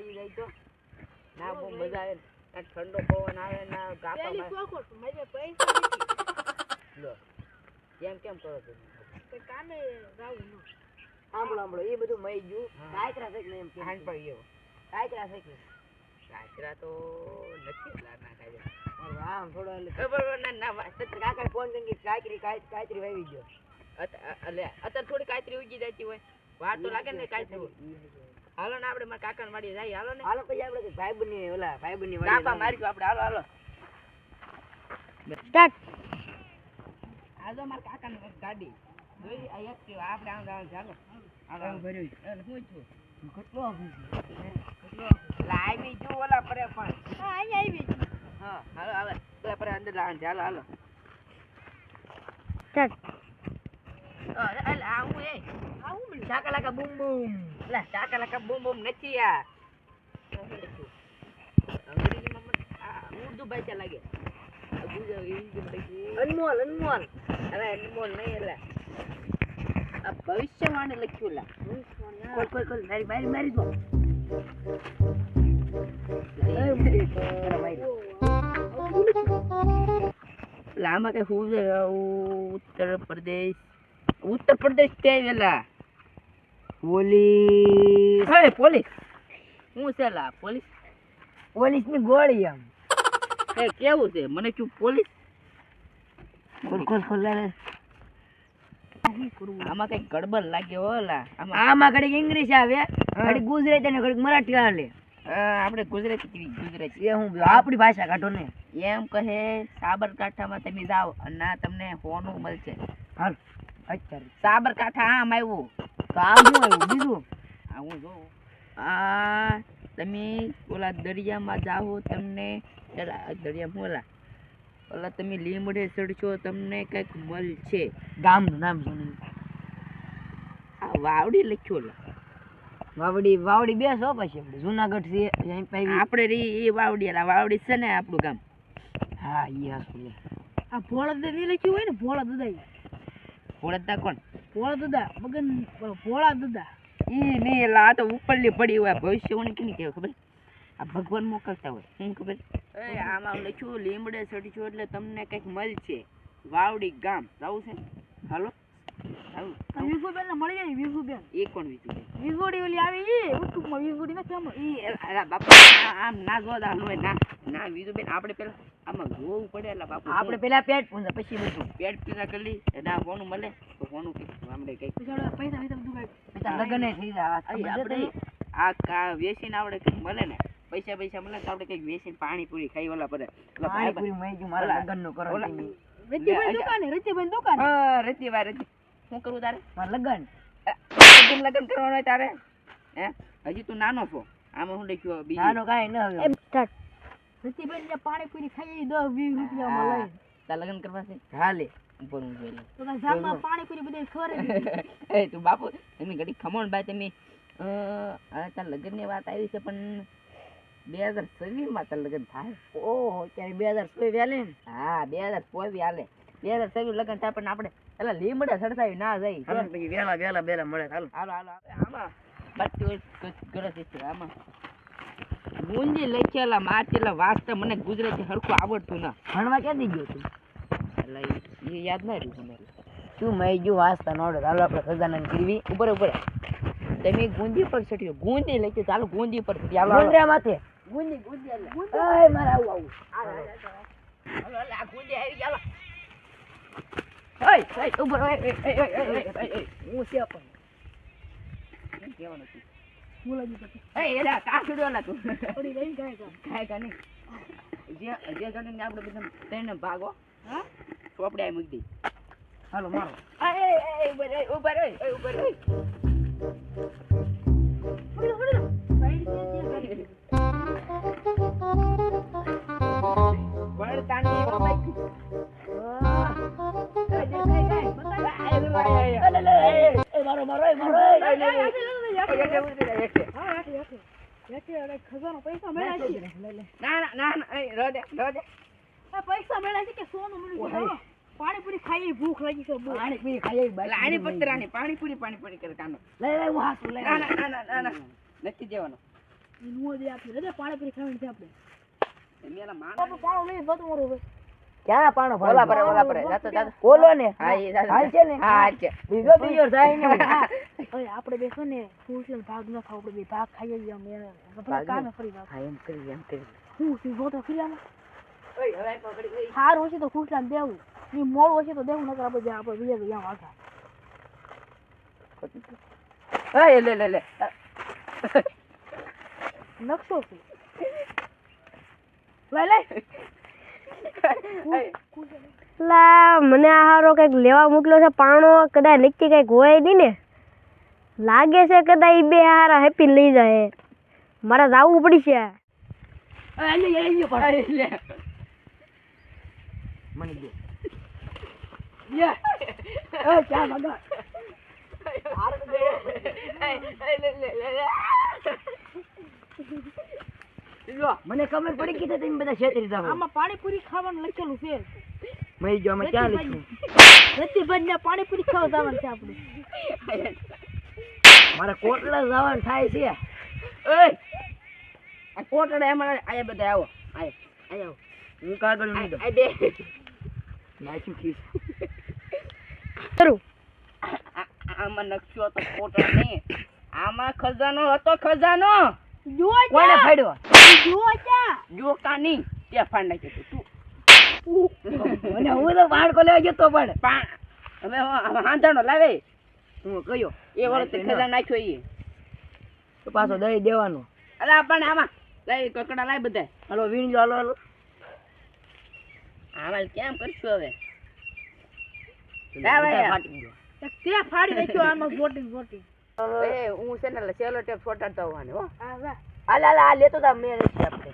પડી જાય તો ના બહુ મજા આવે ના ઠંડો પવન આવે ના ગાતા પેલી ચોખોટ મારે પૈસા નથી લો કેમ કરો તમે કે કામે રાવું ન સાંભળો એ બધું મઈ ગયું કાયકરા છે ને એમ કે હાન પડી ગયો કાયકરા છે કે કાચરા તો નથી લાર ના ખાય આમ થોડો બરોબર ના કાકા ફોન કરી કાયકરી વાવી ગયો અત્યારે થોડી કાચરી ઉગી જતી હોય વાર તો લાગે ને કાચરી હાલો ને આપણે મારા કાકા વાડી જાય હાલો ને હાલો પછી આપણે ભાઈબંધની ઓલા ભાઈબંધની કાપા મારી ગયો આપણે હાલો સ્ટાર્ટ આજો મારા કાકાની ગાડી જોઈ આ એક કે આપણે આમ ચાલો આમ ભર્યું હું છું કેટલો લાવી જો ઓલા પરે પણ હા અહીંયા આવી હા હાલો હવે ઓલા પરે અંદર લાવન ચાલો હાલો સ્ટાર્ટ અલે આવું એ આવું મને ચાકલાકા બૂમ બૂમ લા ચાકલાકા બૂમ બૂમ નથી આ અંગ્રેજીમાં ઉર્દુ ભાષા લાગે અનમોલ અરે અનમોલ નહીં એટલે આ ભવિષ્યવાણી લખ્યું લા કોલ મારી દો લામાં કે હું ઉત્તર પ્રદેશ તે વેલા પોલીસ હે પોલીસ હું છે લા પોલીસ ની ગોળી આમ એ કેવું છે મને શું પોલીસ ખોલ આમાં કઈ ગડબડ લાગે હો લા આમાં ઘડીક ઇંગ્લિશ આવે ઘડીક ગુજરાતી અને ઘડીક મરાઠી આવે આપણે ગુજરાતી એ હું આપણી ભાષા કાઢો ને એમ કહે સાબરકાંઠામાં તમે જાઓ અને તમને હોનું મળશે હાલ અત્યારે સાબરકાંઠા આમ આવ્યું તો આમ શું આવ્યું બીજું આ હું જોઉં આ તમે ઓલા દરિયામાં જાઓ તમને દરિયામાં ઓલા તમે લીમડે ચડશો તમને કંઈક મળશે ગામનું નામ શું આ વાવડી લખ્યું વાવડી બે સો પછી આપણે જુનાગઢ છે આપણે એ વાવડી છે ને આપણું ગામ હા ઈ હાસું આ ભોળા દાદા ની લખ્યું હોય ને ભોળા ભોળા કોણ દાદા મગન ભોળા દાદા ઈ નહીં એટલે આ તો ઉપરલી પડી હોય ભવિષ્યવાણી કેની કહેવાય ખબર આ ભગવાન મોકલતા હોય શું ખબર આમાં લખ્યું લીમડે ચડશો એટલે તમને કંઈક મળશે વાવડી ગામ જવું છે હાલો વિગુબેન ને મળી જાય વિગુબેન એ કોણ વિગુબેન વિગુડી ઓલી આવી ઈ યુટ્યુબમાં વિગુડી નથી આમ ઈ અલા બાપા આમ ના જોદા હોય ના વિગુબેન આપણે પેલા આમાં જોવું પડે એટલે બાપુ આપણે પેલા પેટ પૂંજા પછી બધું પેટ પીના કરી ના હોનું મળે તો હોનું કે આપણે કઈ પૈસા બધું પૈસા લગન થઈ જાય આપણે આ વેચીને આપણે કઈ મળે ને પૈસા મળે તો આપણે કઈક વેચીને પાણીપુરી ખાઈ ઓલા પડે પાણીપુરી મઈ ગયું મારા લગન નું કરો રતિભાઈ દુકાન હા રતિભાઈ શું કરવું તારે મારા લગન લગન કરવાનું હોય તારે હે હજી તું નાનો છો આમાં શું લખ્યું બીજું નાનો કાંઈ ન હવે રતિભાઈ ને પાણીપુરી ખાઈ 10-20 રૂપિયામાં લઈ તાર લગન કરવા છે હાલે ઉપર હું જોઈ લઉં તો જામમાં પાણીપુરી બધે ખરે એ તું બાપુ તમે ઘડી ખમણ ભાઈ તમે હવે તાર લગ્નની વાત આવી છે પણ 2026 માં તાર લગ્ન થાય ઓહો ત્યારે 2016 વ્યાલે ને હા 2016 હાલે 2026 લગ્ન થાય પણ આપણે એટલે લીમડે સડસાવી ના જાય પછી વેલા મળે હાલો આમાં બત્તી ગરજ છે આમાં ગુંજી લખેલા માચેલા વાંચતા મને ગુજરાતી હરખું આવડતું ના ભણવા ક્યાંથી ગયો તું એટલે એ યાદ ના રહ્યું મને શું મઈ ગયું વાંચતા નોડે હાલો આપણે સજાનંદ કરવી ઉપર તમે ગુંજી પર ચડ્યો ગુંજી લખ્યું ચાલો ગુંજી પર ગુંદરા માથે ગુંજી ઓય મારે આવું આ ગુંજી આવી ચાલો ઓય ઉપર હું છે પણ કેવાનું છે બોલાજી પછી એલા કાસડો ના તું થોડી રહી કાય કા નહીં જે જણને આપણે બધા તેને ભાગો હા ચોપડે મૂકી દે હાલો મારો ઉપર ખજાનો પૈસા મળ્યા છે ના રોદે પૈસા મળ્યા છે કે સોનું મળ્યું છે પાણીપુરી ખાઈ ભૂખ લાગી છે પાણીપુરી ખાઈ લાણી પત્રાની પાણીપુરી કરે કાનો લઈ હું હાસું લઈ ના નથી દેવાનો ઈ નો દે આપણે રજા પાણીપુરી ખાવાની છે આપણે મેલા માણ આપણે પાણો લઈ બધું મારું હવે ક્યાં પાણો ઓલા પરે જાતો જાતો બોલો ને હા એ જાતો હાલ છે ને હા હાલ છે બીજો બીજો થાય ને હવે આપણે બે છે ને ફૂલ ભાગ ન ખાવ આપણે બે ભાગ ખાઈએ છીએ અમે આપણે કામે ફરી ભાગ હા એમ કરી હું તું જોતો ફિરામાં ઓય હવે પકડી હાર હોય તો ખુશલામ દેવું ની મોળ હોય તો દેવું નકર આપણે બીજા તો યા વાગા ઓય લે નકશો છે લઈ લા મને આ હારો કઈક લેવા મોકલ્યો છે પાણો કદાચ નક્કી કઈક હોય નહીં ને લાગે છે કદાચ ઈ બે હારા હેપી લઈ જાય મારે જાવું પડશે લે મને દે યે એ ચા ભાગા મને ખબર પડી કે તમે બધા છેતરી જાવ આમાં પાણીપુરી ખાવાનું લખેલું છે મહી જો અમે ક્યાં લખ્યું રતિભાઈને પાણીપુરી ખાવા જવાનું છે આપણે મારે કોટલા જવાનું થાય છે ઓય આ કોટડા એમાં આયા બધા આવો આવો હું કાગળ નહીં દઉં આ બે નાખ્યું ખીસ કરું આમાં નકશો તો કોટડા નહીં આમાં ખજાનો હતો ખજાનો જો કોને ફાડ્યો જો ચા જો કાની તે ફાડ નાખ્યો તું મને હું તો બાળકો લેવા જતો પણ હવે હાંધાનો લાવે હું કયો એ વખતે ખજાનો નાખ્યો ઈ તો પાછો દઈ દેવાનો અલા પણ આમાં લાય કકડા લાય બધા હાલો વીણ લો હાલો આમાં કેમ કરશું હવે ફાટી ગયો તે ફાડી નાખ્યો આમાં બોટિંગ એ હું છે ને સેલો ટેપ છોટાડતા હોવાની હો હા વાહ આ લેતો તા મેં નથી આપણે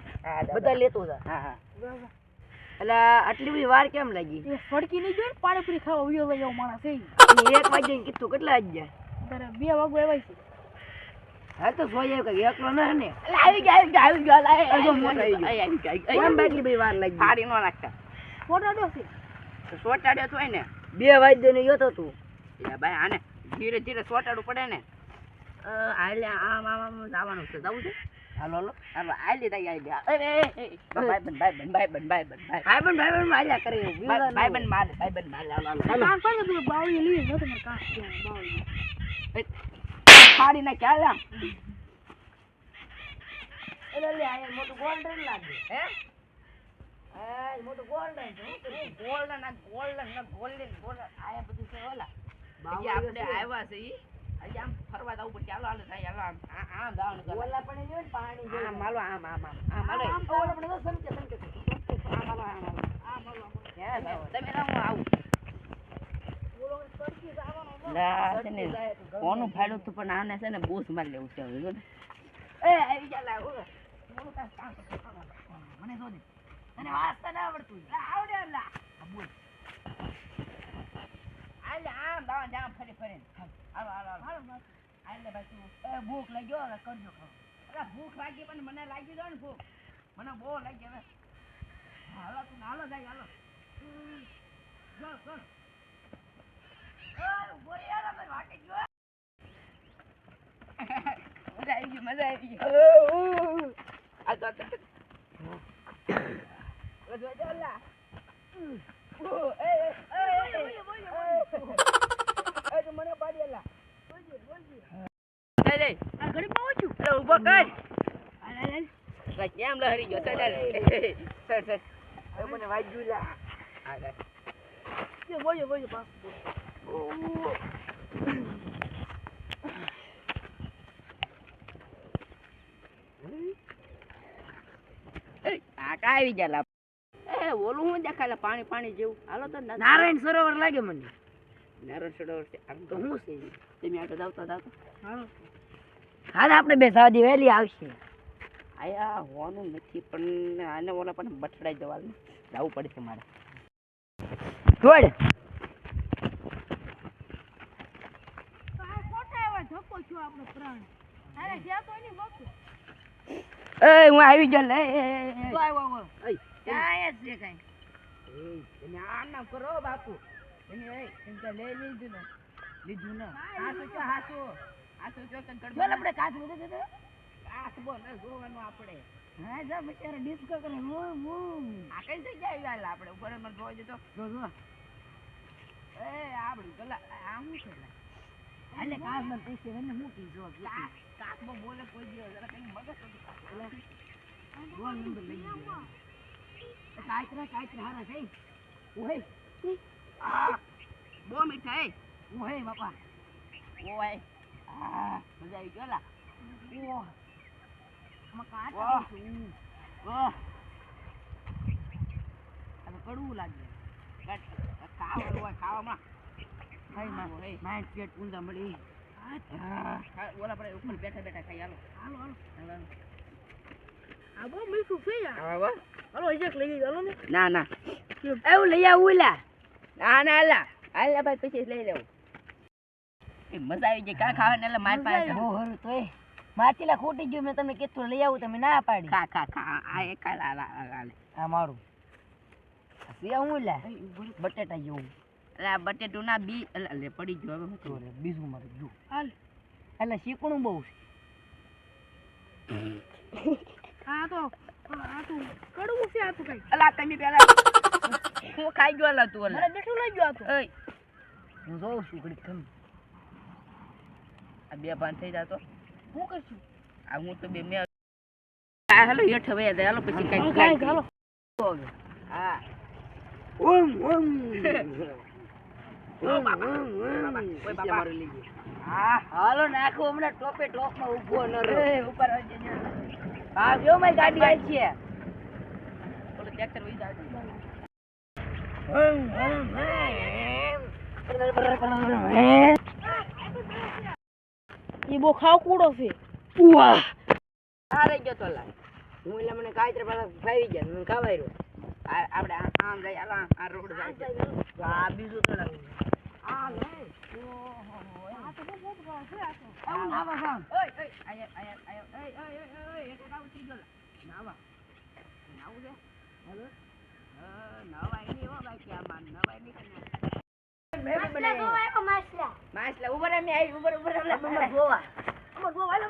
બધા લેતો તા હા હા વાહ એટલે આટલી બધી વાર કેમ લાગી એ ફડકી નહીં જોઈ પાણીપુરી ખાવા ઉયો લઈ આવો માણસ એ અને 1 વાગ્યે કીધું કેટલા વાગ્યા તારે 2 વાગો આવ્યા છે હા તો સોય કે એકલો ન ને આવી ગયા લાય અજો મોટો આવી ગયો. કેમ બાટલી બધી વાર લાગી ફાડી નો નાખતા ફોટો છે તો સોટાડ્યો તો હોય ને 2 વાગ્યે ને યો તું એ ભાઈ આને ધીરે ધીરે સોટાડવું પડે ને આલે આમ જવાનું છે જવું છે હાલો હાલો હાલો આલી દઈ આલી ભાઈ ભાઈ માર્યા કરે ભાઈ મારે હાલો કામ કરે તું બાવળી લઈ જો તમાર કામ છે બાવળી ફાડી ના ક્યાં એટલે લે આ મોટું ગોલ્ડન લાગે હે આ મોટું ગોલ્ડન છે ગોલ્ડન આયા બધું છે ઓલા બાકી આપણે આવ્યા છે ઈ આજે આમ ફરવા જવું પડશે હાલો હાલો થાય હાલો આમ જવાનું છે ઓલા પણ જો પાણી જો આમ હાલો આમ હાલો ઓલા પણ તો સમકે આમ હાલો ક્યાં જાવ તમે ના હું આવું લા છે ને કોનું ફાડ્યું તું પણ આને છે ને બૂસ મારી લેવું છે હવે એ આવી જા લા મોનું કામ મને જો દે તને વાંચતા ના આવડતું આવડે લા બોલ આલે આમ દાવા જામ ફરી હાલો આલે ભાઈ તું ભૂખ લાગ્યો હવે કરજો ખાવ અરે ભૂખ લાગી પણ મને લાગી દો ને ભૂખ મને બહુ લાગી હવે હાલો તું હાલો જાય હાલો જો મજા આવી ગઈ આ તો મને પાડેલા આ ઘડી પાઉં છું ઉભો કર કેમ લહરી ગયો સર મને વાગ્યું લા કે બોય પાસ કાકા આવી ગયા એ ઓલું હું દેખાય પાણી જેવું હાલો તો નારાયણ સરોવર લાગે મને નારાયણ સરોવર છે આમ તો હું છે તમે આગળ આવતા હાલ આપણે બે સાદી વહેલી આવશે આયા હોવાનું નથી પણ આને ઓલા પણ બઠડાઈ જવાનું જવું પડશે મારે છોડ ખોટા એવા ધક્કો છો આપણો પ્રાણ અરે જ્યાં તો એની વખત એ હું આવી ગયો લે ક્યાં છે કઈ તમે આમ નામ કરો બાપુ તમે લઈ લીધું ને લીધું ને હાસો જો કે ચાલ આપણે કાચ વધે દે કાચબો ન જોવાનો આપણે. હા જા બચારા ડિસ્કો કરે આ કઈ જગ્યાએ આવ્યા આપણે ઉપર મને જોવા જતો. જો એ આપણું ગલા આમ શું છે? એટલે કાસ મને પૂછે એને મૂકી જો કાચબો બોલે કોઈ દિવસ જરા કઈ મગજ નથી. રોલ નંબર લઈ ગયો કાચરા હારા છે ઓહે બહુ મીઠા એ. ઓહે બાપા ઓય મજા આવી ગયો લા. ઓહ આમાં કાચ વાહ. ઓહ હવે કડવું લાગે ખાવાનું હોય ખાવામાં. ખાઈ માં માઇન્ડ પેટ ઊંધા મળી ઓલા પર ઉપર બેઠા બેઠા ખાઈ હાલો. હાલો આ બહુ મીઠું છે યાર. હાલો હાલો એક લઈ ગઈ હાલો ને. ના ના એવું લઈ આવું લા. ના ના લા હાલ ભાઈ પછી લઈ લેવું. એ મજા આવી ગઈ કા ખાવાને એટલે માર પાસે બહુ હરું તોય માચીલા ખૂટી ગયું મેં તમને કીધું લઈ આવું તમે ના પાડી ખા ખા ખા આ એક લા આ મારું સિયા હું લે બટેટા જેવું એટલે બટેટું ના બી એટલે પડી ગયો હવે તો રે બીજું મારે જો હાલ. એટલે શીકણું બહુ છે આ તો કડવું છે આ તો કઈ. અલા તમે પેલા હું ખાઈ ગયો લા તું મને અલા. બેઠું લઈ ગયો આ તો. ઓય હું જોઉં છું ઘડીક તમે આ બે પાન થઈ જાતો. હું કરશું? આ હું તો બે મે આ હાલો હેઠ હવે હાલો પછી કઈ કાંઈ હાલો. હા ઓમ ઓ બાબા ઓય બાબા હા હાલો નાખો હમણાં ટોપે ટોપમાં ઊભો ન રહો એ ઉપર આવી જજો. હા જો મારી ગાડી આવી છે ઓલો ટ્રેક્ટર વઈ જાય. એ બહુ ખાવ કૂડો છે. આ રહી ગયો તો લા. હું એટલે મને કાચરા પાછા ફાવી ગયા મને ખાવાય રહ્યો આપણે આમ જાય હાલો આ રોડ જાય છે. આ બીજું તો લાગે આ તો બહુ મોટું ખાવ છે આ તો. આવું નાવા સામ ઓય ઓય આયા ઓય એક આવું થઈ ગયો લા. નાવા નાવું છે હાલો નવાય નહીં હો ભાઈ કે આમાં નવાય નહીં કરને. માછલા ઉભર મે આવી ઉભર નંબર જોવા અમાર બહુ હાલો.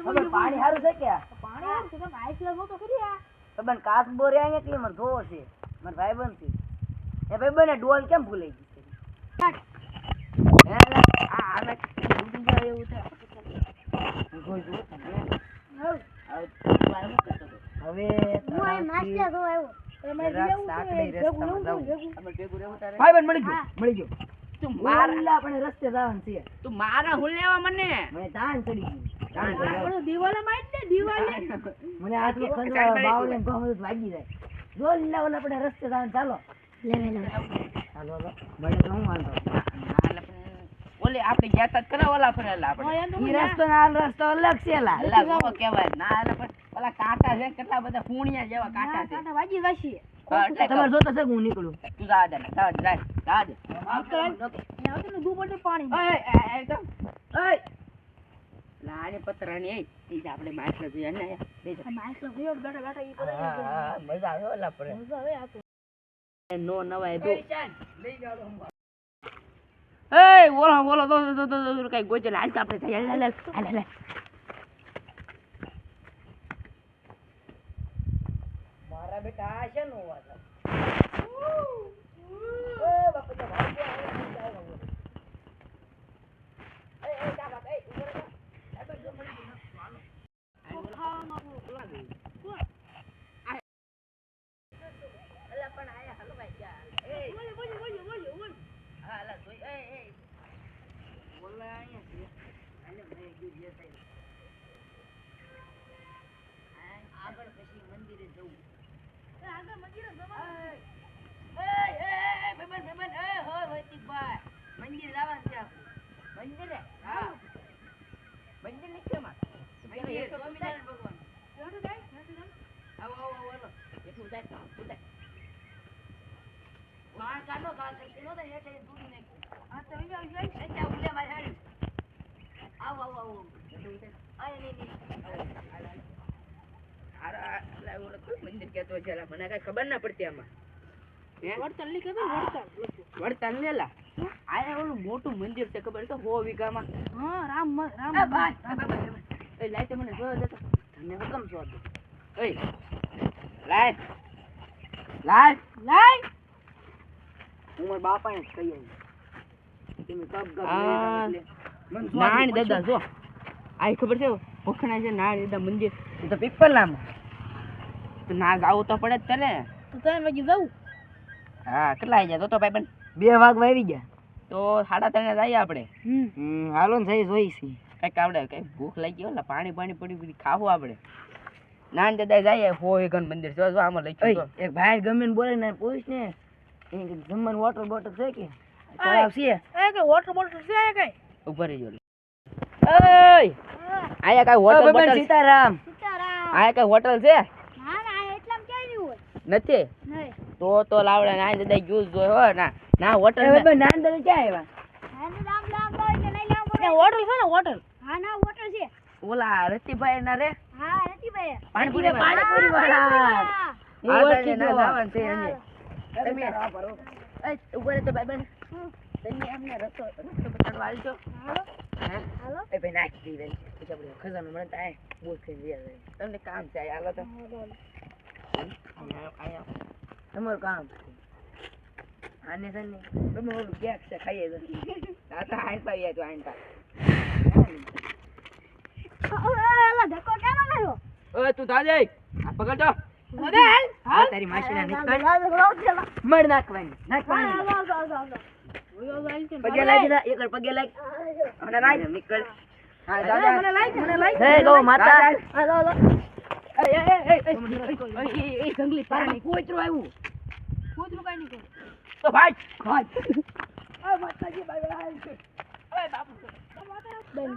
હવે પાણી સારું છે કે પાણી આમ છે તમે આઈસ લાવો તો ખરી આ. બન કાચ બોરે અહીંયા કે મને જોવો છે મારા ભાઈબંધ છે એ ભાઈબંધને ડોલ કેમ ભૂલાઈ ગઈ આ આને ઉડી જાય એવું છે. હું જોઈ જોઉં તમને. હવે તમે જરાક સાંકડી રસ્તામાં જાઉં. અમે ભેગું રહેવું તારે. ભાઈબંધ મળી ગયો તું મારા મારા આપણે રસ્તે જવાનું છે તું મારા હું લેવા મને મને તાન ચડી ગયું તાન ચડી ગયું. આપણો દિવાલે માઈટ ને દિવાલે. મને આટલું ખંજવાળ બાવલે ગમે વાગી જાય જો ઓલા આપણે રસ્તે જવાનું ચાલો હાલો મળે તો હું વાંધો ઓલે આપણે ગયા તા કરે ઓલા ફરેલા આપણે ઈ રસ્તો ને આ રસ્તો અલગ છે લા અલા ગો કહેવાય ના એટલે પણ ઓલા કાંટા છે કેટલા બધા પૂણિયા જેવા કાંટા છે. કાંટા વાગી વાસી. હા, એટલે તમારે જોતો છે કે હું નીકળું તું જા દે જા દે અહીંયા આવતું ને દુપટ્ટે પાણી. ઓય એ તો ઓય લાને પતરાની એ આપણે માછલા જોઈએ ને બેજો આ માઈસ લો ગયો બેઠા બેઠા ઈ કરે. હા મજા આવે ઓલા પર મજા આવે આ તો. નો નવાય દો એ બોલો તો કઈ ગોજે હાલ તો આપણે થઈ હાલ મારા બેટા આ છે નો વાત આગળ પછી મંદિરે જવું આગળ મંદિરે જવાનું. મંદિર જવાનું છે આપણે મંદિરે હા મંદિર ની કેમાં મંદિર સ્વામિનારાયણ ભગવાન હેઠું જાય હેઠું જાય. આવો એટલું જાય તું જાય માર કાનો કાલ છે નો તો હેઠે દૂધ ને આ તો અહીંયા જાય. એટલે ઉલે મારી હાડી આવો આય નહીં મંદિર કેતો છે મને કઈ ખબર ના પડતી આમાં વડતાલ ની કહેતો વડતાલ લખ્યું. વડતાલ ને લા આયા ઓલું મોટું મંદિર છે ખબર છે 100 વીઘામાં. હા રામ એ ભાઈ એ લાઈ તે મને જોયો દેતો તને હુકમ છો દે એ લાઈ લાય હું મારા બાપાને જ કહી આવી તમે કપ કપ નાણ દાદા જો આ ખબર છે ભોખણા છે નાણ દાદા મંદિર એ તો પીપલામાં તો ના જાવું તો પડે જ તને. તો તને વાગી જાઉં. હા કેટલા આવી જાય તો ભાઈ બન 2 વાગવા આવી ગયા. તો 3:30 જઈએ આપણે. હાલો ને જઈ જોઈ છી. કઈક આપણે કઈક ભૂખ લાગી હોય પાણી પડી બધી ખાવું આપણે. નાન દાદા જઈએ 100 વીઘાનું મંદિર જો આમાં લખ્યું જો. એક ભાઈ ગમે ને બોલે ને પૂછ ને એ જમવાનું વોટર બોટલ છે કે તળાવ છે એ કે વોટર બોટલ છે કઈ ઉપર રહી જો. એય આયા કઈ હોટલ બાબા બોટલ સીતારામ સીતારામ. આયા કઈ હોટલ છે ના ના એટલામ ક્યાં નહીં હોય. નથી નહીં. તો લાવડે નાન દાદા જ્યુસ જોઈ હો ના હોટલ બાબા નાંદર ક્યાં આવ્યા હોટલ છે ને હોટલ. હા ના હોટલ છે. ઓલા રતિભાઈ ના રે હા રતિભાઈ. પાણીપુરી પાણીપુરી વાળા હું ઓળખી ગયો. તમે ઉપર તો ભાઈ બન તમે અમને રસ્તો બતાડવા આવજો. હાલો. એ ભાઈ નાખી દે પછી આપણે ખજાનો મને તો આ બોલ કરી દે તમને કામ છે હાલો તો તમારું કામ આને છે ને તમે ઓલું કેક છે ખાઈએ તો આ તો આઈન પાઈ તો આઈન પા ઓલા ધક્કો કેમ માર્યો. ઓય તું તાજે આ પકડજો મોડેલ. હા તારી માસીના નીકળ મળ નાખવાની પગે લાગી ના એકર પગે લાગ મને લાગ નીકળ હા દાદા મને લાઈક હે ગો માતા એ જંગલી પાણી કોચરો આવ્યું કૂતરું કઈ નહીં કરે. તો ભાઈ ખાજ ઓય માતાજી બાઈ છે. ઓય બાપુ. બેન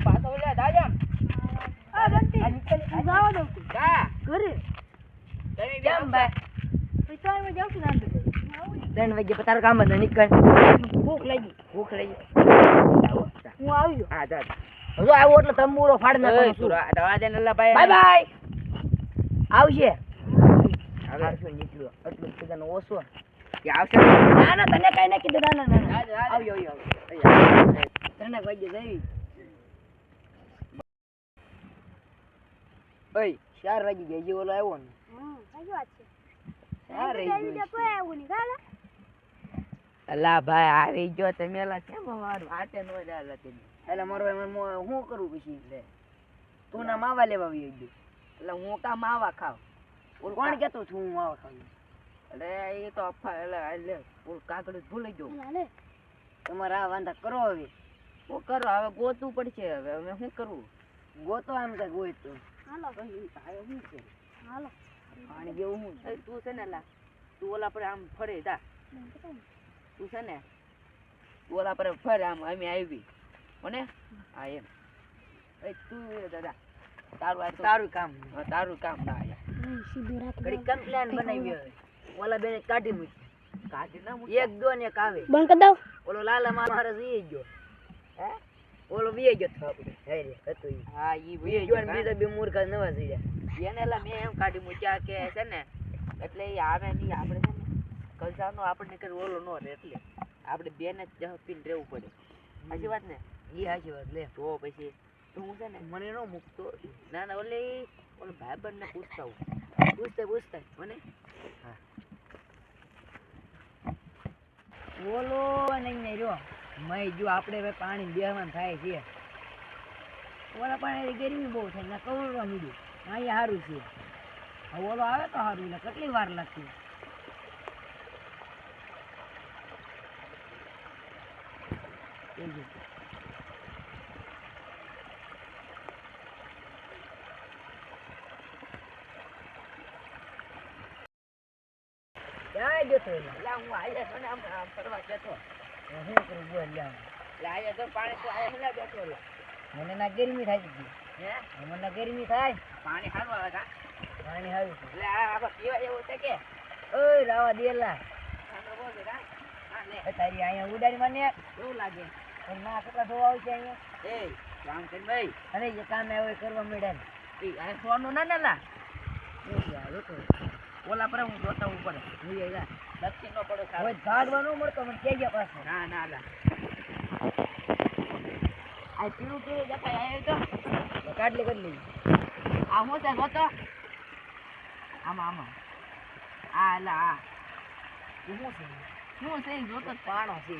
પાછો લે દાદા આ બંટી જાવ દઉં છું. કા ઘરે તમે કેમ ભાઈ પૈસા માં જાઉં છું નાન દે. 3 વાગે તારું કામ જ નીકળ ભૂખ લાગી. ભૂખ લઈ હું આવી ગયો. હા દાદા હજુ આવ્યો એટલે તંબુરો ફાડ એ નાખવાનો તું દવા દે નલ્લા ભાઈ બાય બાય આવશે હવે આવશે નીકળ્યો એટલું બધાનો ઓછો કે આવશે ના ના તને કઈ ના કીધું ના ના ના આવ્યો તને વાગે જઈ ઓય 4 વાગી ગયા જે ઓલો આવ્યો ને સાચી વાત છે. 4 રહી ગયો તો આવું નહીં ગાલા. અલા ભાઈ આવી ગયો તમે લા કેમ મારું હાથે નો ડાલા તમે એટલે મારો હું કરું પછી એટલે તું ના માવા લેવા આવી ગયો એટલે હું કા માવા ખાવ કોણ કેતો છું હું માવા ખાવું અરે એ તો અફા એટલે ઓલ કાગળ ભૂલી ગયો હાલે. તમારે આ વાંધા કરો હવે શું કરો હવે ગોતવું પડશે હવે અમે શું કરવું ગોતો આમ કઈ ગોય તો હાલો. શું છે હાલો. પાણી જેવું હું એ તું છે ને લા તું ઓલા પર આમ ફરે તા તું છે ને તું ઓલા પર ફરે આમ અમે આવી કોને હા એમ એ તું દાદા તારું કામ તારું કામ ના આયા સીધું રાખ. ઘડી કમ્પ્લેન બનાવી હવે ઓલા બેને કાઢી મૂકી કાઢી ના એક દો ને એક આવે બંધ કરી દઉં. ઓલો લાલા મારે ઈ ગયો હે ઓલો વીએ ગયો તો આપણે હે રે હતો ઈ હા ઈ ઈ જોન બીજા બે મૂર્ખા નવા થઈ ગયા એને લા મેં એમ કાઢી મૂક્યા કે છે ને એટલે એ આવે નહીં આપણે છે ને કલસાનો આપણને કઈ ઓલો નો રહે એટલે આપણે બેને જ પીને રહેવું પડે સાચી વાત ને ઈ સાચી વાત લે તો પછી તો હું છે ને મને ન મૂકતો ના ના ઓલો ભાઈબંધ ને પૂછતા હું પૂછતા મને હા ઓલો નહીં ને જો મય જો આપણે હવે પાણી બેહવાનું થાય છે ઓલા પાણી ગરમી બહુ થાય ને કવરવા મીડું અહીંયા સારું છે હવે ઓલો આવે તો સારું એટલે કેટલી વાર લાગતી ક્યાં જતો એટલે હું આયા છો ને આમ ફરવા જતો શું કરું બોલ લે એટલે આયા તો પાણી તો આયા હેલા બેઠો લે મને ના ગરમી થાય છે હે મને ના ગરમી થાય પાણી હારું આવે કા પાણી સારું છે એટલે આ આપણે પીવા જેવું છે કે ઓય રાવા દેલા ઠંડો બહુ છે કા હા ને તારી અહીંયા ઉડાડી મને કેવું લાગે પણ ના કેટલા ધોવા આવશે અહીંયા એ રામ ભાઈ અરે જે કામ આવે એ કરવા મળ્યા ને એ આ સોનું ના ને લા ઓલા પર હું જોતા ઉપર દક્ષિણ નો પડો સારો. હવે ભાગવા ન મળતો મને કે ગયા પાછો ના ના લા આ પીળું પીળું દેખાય આવ્યો તો કાઢલી કરી લઈ આ હું છે જોતો આમાં આમાં આ લા આ શું છે શું છે ઈ જોતો જ. પાણો છે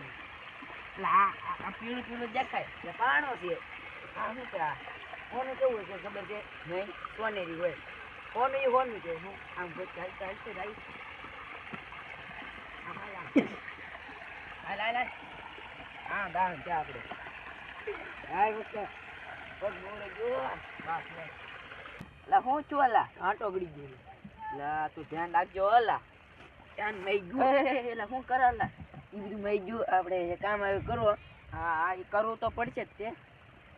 લા આ પીળું પીળું દેખાય એ પાણો છે આ શું છે આ કોનું કેવું હોય છે ખબર છે નહીં સોનેરી હોય કોનું એ કોનું છે શું આમ કોઈ ચાલતા હશે રાઈ આમાં લાગ. હાલ હાલ હાલ હા દાણ છે આપણે હાય વખતે પગ મોડે જો બસ બસ લા હું છું અલા આંટો ગળી ગયો લા તું ધ્યાન રાખજો અલા ધ્યાન મઈ ગયું એલા હું કરે અલા એ બધું મઈ ગયું આપણે જે કામ આવ્યું કરો હા હા એ કરવું તો પડશે જ તે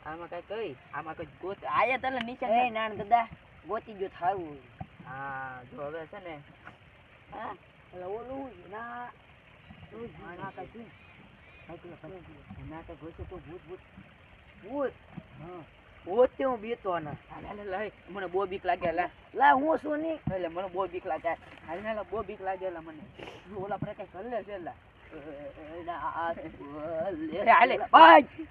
આમાં કઈ કઈ આમાં કઈ ગોત આયા તને નીચે એ નાન દાદા ગોતી ગયો થારું હા જો હવે છે ને હા એટલે ઓલું ના ના કઈ ના તો ગોસે તો ભૂત ભૂત ભૂત હા પોતે હું બીતો ના હાલ હાલ હાલ મને બહુ બીક લાગે લા લા હું શું નહીં એટલે મને બહુ બીક લાગે હાલ હાલ બહુ બીક લાગે લા મને જો ઓલા પર કઈ હલ્લે છે લા હાલે ભાઈ